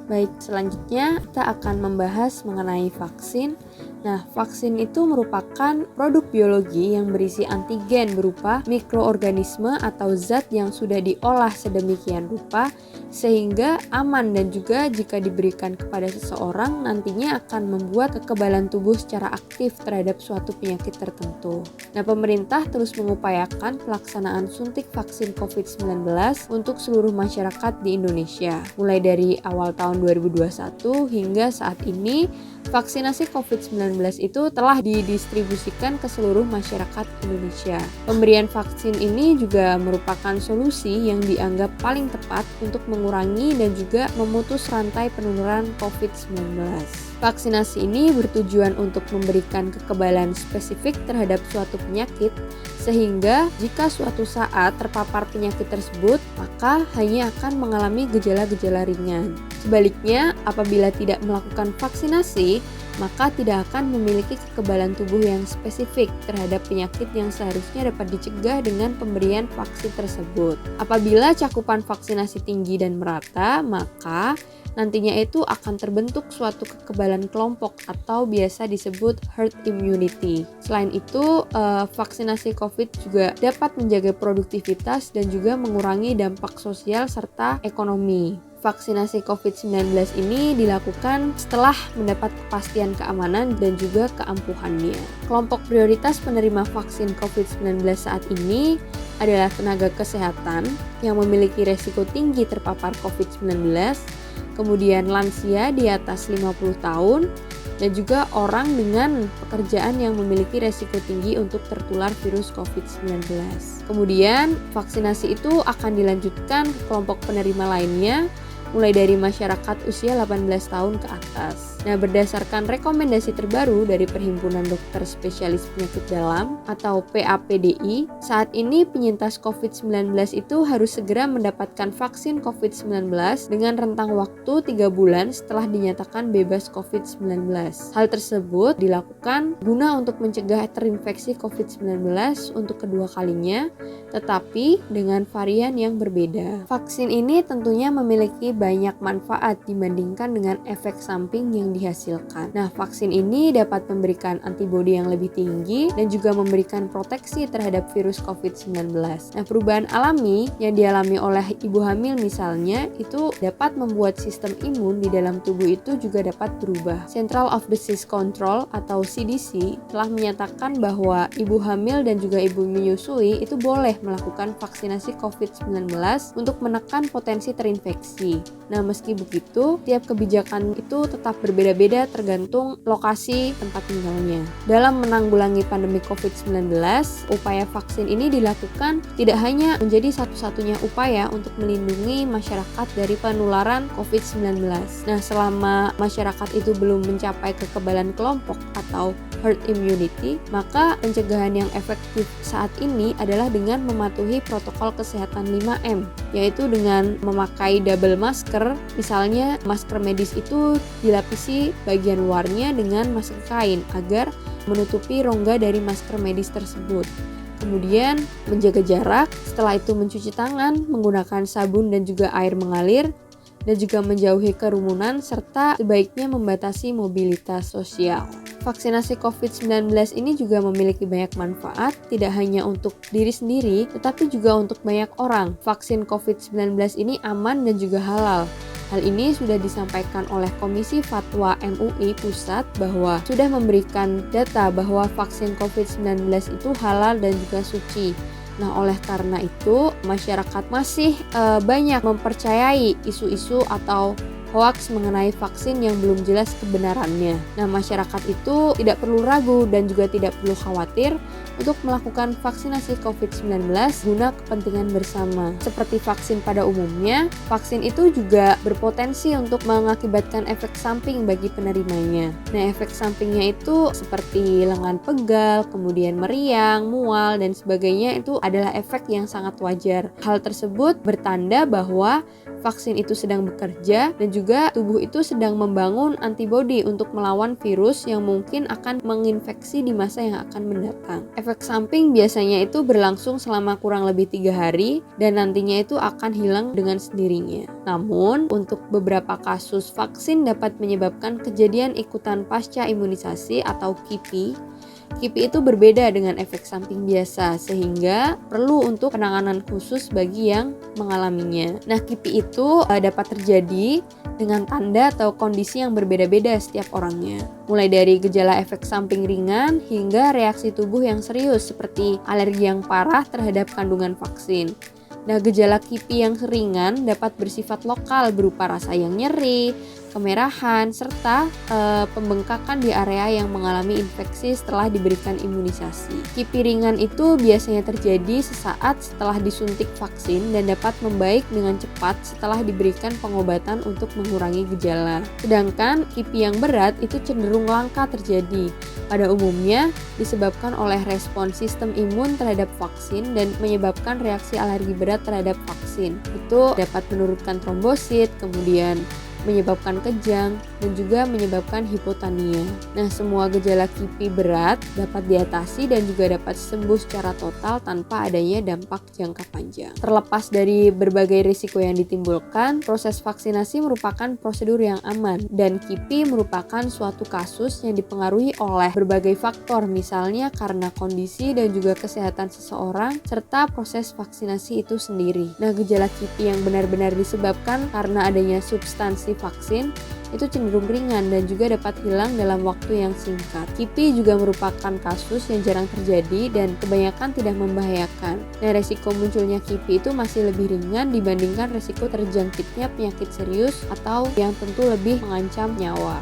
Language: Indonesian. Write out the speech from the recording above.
Baik, selanjutnya kita akan membahas mengenai vaksin. Nah, vaksin itu merupakan produk biologi yang berisi antigen berupa mikroorganisme atau zat yang sudah diolah sedemikian rupa sehingga aman, dan juga jika diberikan kepada seseorang nantinya akan membuat kekebalan tubuh secara aktif terhadap suatu penyakit tertentu. Nah, pemerintah terus mengupayakan pelaksanaan suntik vaksin COVID-19 untuk seluruh masyarakat di Indonesia. Mulai dari awal tahun 2021 hingga saat ini, vaksinasi COVID-19 itu telah didistribusikan ke seluruh masyarakat Indonesia. Pemberian vaksin ini juga merupakan solusi yang dianggap paling tepat untuk mengurangi dan juga memutus rantai penularan COVID-19. Vaksinasi ini bertujuan untuk memberikan kekebalan spesifik terhadap suatu penyakit, sehingga jika suatu saat terpapar penyakit tersebut, maka hanya akan mengalami gejala-gejala ringan. Sebaliknya, apabila tidak melakukan vaksinasi, maka tidak akan memiliki kekebalan tubuh yang spesifik terhadap penyakit yang seharusnya dapat dicegah dengan pemberian vaksin tersebut. Apabila cakupan vaksinasi tinggi dan merata, maka nantinya itu akan terbentuk suatu kekebalan kelompok atau biasa disebut herd immunity. Selain itu, vaksinasi COVID juga dapat menjaga produktivitas dan juga mengurangi dampak sosial serta ekonomi. Vaksinasi COVID-19 ini dilakukan setelah mendapat kepastian keamanan dan juga keampuhannya. Kelompok prioritas penerima vaksin COVID-19 saat ini adalah tenaga kesehatan yang memiliki resiko tinggi terpapar COVID-19, kemudian lansia di atas 50 tahun, dan juga orang dengan pekerjaan yang memiliki resiko tinggi untuk tertular virus COVID-19. Kemudian, vaksinasi itu akan dilanjutkan ke kelompok penerima lainnya, mulai dari masyarakat usia 18 tahun ke atas. Nah, berdasarkan rekomendasi terbaru dari Perhimpunan Dokter Spesialis Penyakit Dalam atau PAPDI, saat ini penyintas COVID-19 itu harus segera mendapatkan vaksin COVID-19 dengan rentang waktu 3 bulan setelah dinyatakan bebas COVID-19. Hal tersebut dilakukan guna untuk mencegah terinfeksi COVID-19 untuk kedua kalinya, tetapi dengan varian yang berbeda. Vaksin ini tentunya memiliki banyak manfaat dibandingkan dengan efek samping yang dihasilkan. Nah, vaksin ini dapat memberikan antibodi yang lebih tinggi dan juga memberikan proteksi terhadap virus COVID-19. Nah, perubahan alami yang dialami oleh ibu hamil misalnya itu dapat membuat sistem imun di dalam tubuh itu juga dapat berubah. Central of Disease Control atau CDC telah menyatakan bahwa ibu hamil dan juga ibu menyusui itu boleh melakukan vaksinasi COVID-19 untuk menekan potensi terinfeksi. Nah, meski begitu, tiap kebijakan itu tetap berbeda-beda tergantung lokasi tempat tinggalnya. Dalam menanggulangi pandemi COVID-19, upaya vaksin ini dilakukan tidak hanya menjadi satu-satunya upaya untuk melindungi masyarakat dari penularan COVID-19. Nah, selama masyarakat itu belum mencapai kekebalan kelompok atau herd immunity, maka pencegahan yang efektif saat ini adalah dengan mematuhi protokol kesehatan 5M, yaitu dengan memakai double masker. Misalnya masker medis itu dilapisi bagian luarnya dengan masker kain agar menutupi rongga dari masker medis tersebut. Kemudian menjaga jarak, setelah itu mencuci tangan menggunakan sabun dan juga air mengalir, dan juga menjauhi kerumunan serta sebaiknya membatasi mobilitas sosial. Vaksinasi COVID-19 ini juga memiliki banyak manfaat, tidak hanya untuk diri sendiri, tetapi juga untuk banyak orang. Vaksin COVID-19 ini aman dan juga halal. Hal ini sudah disampaikan oleh Komisi Fatwa MUI Pusat bahwa sudah memberikan data bahwa vaksin COVID-19 itu halal dan juga suci. Nah, oleh karena itu, masyarakat masih banyak mempercayai isu-isu atau hoaks mengenai vaksin yang belum jelas kebenarannya. Nah, masyarakat itu tidak perlu ragu dan juga tidak perlu khawatir untuk melakukan vaksinasi COVID-19 guna kepentingan bersama. Seperti vaksin pada umumnya, vaksin itu juga berpotensi untuk mengakibatkan efek samping bagi penerimanya. Nah, efek sampingnya itu seperti lengan pegal, kemudian meriang, mual, dan sebagainya itu adalah efek yang sangat wajar. Hal tersebut bertanda bahwa vaksin itu sedang bekerja dan juga juga tubuh itu sedang membangun antibodi untuk melawan virus yang mungkin akan menginfeksi di masa yang akan mendatang. Efek samping biasanya itu berlangsung selama kurang lebih 3 hari dan nantinya itu akan hilang dengan sendirinya. Namun, untuk beberapa kasus vaksin dapat menyebabkan kejadian ikutan pasca imunisasi atau KIPI. KIPI itu berbeda dengan efek samping biasa sehingga perlu untuk penanganan khusus bagi yang mengalaminya. Nah, KIPI itu dapat terjadi dengan tanda atau kondisi yang berbeda-beda setiap orangnya. Mulai dari gejala efek samping ringan hingga reaksi tubuh yang serius seperti alergi yang parah terhadap kandungan vaksin. Nah, gejala KIPI yang ringan dapat bersifat lokal berupa rasa yang nyeri, kemerahan, serta pembengkakan di area yang mengalami infeksi setelah diberikan imunisasi. KIPI ringan itu biasanya terjadi sesaat setelah disuntik vaksin dan dapat membaik dengan cepat setelah diberikan pengobatan untuk mengurangi gejala. Sedangkan KIPI yang berat itu cenderung langka terjadi. Pada umumnya disebabkan oleh respons sistem imun terhadap vaksin dan menyebabkan reaksi alergi berat terhadap vaksin. Itu dapat menurunkan trombosit, kemudian menyebabkan kejang, dan juga menyebabkan hipotania. Nah, semua gejala KIPI berat dapat diatasi dan juga dapat sembuh secara total tanpa adanya dampak jangka panjang. Terlepas dari berbagai risiko yang ditimbulkan, proses vaksinasi merupakan prosedur yang aman, dan KIPI merupakan suatu kasus yang dipengaruhi oleh berbagai faktor, misalnya karena kondisi dan juga kesehatan seseorang, serta proses vaksinasi itu sendiri. Nah, gejala KIPI yang benar-benar disebabkan karena adanya substansi vaksin itu cenderung ringan dan juga dapat hilang dalam waktu yang singkat. KIPI juga merupakan kasus yang jarang terjadi dan kebanyakan tidak membahayakan. Nah, resiko munculnya KIPI itu masih lebih ringan dibandingkan resiko terjangkitnya penyakit serius atau yang tentu lebih mengancam nyawa.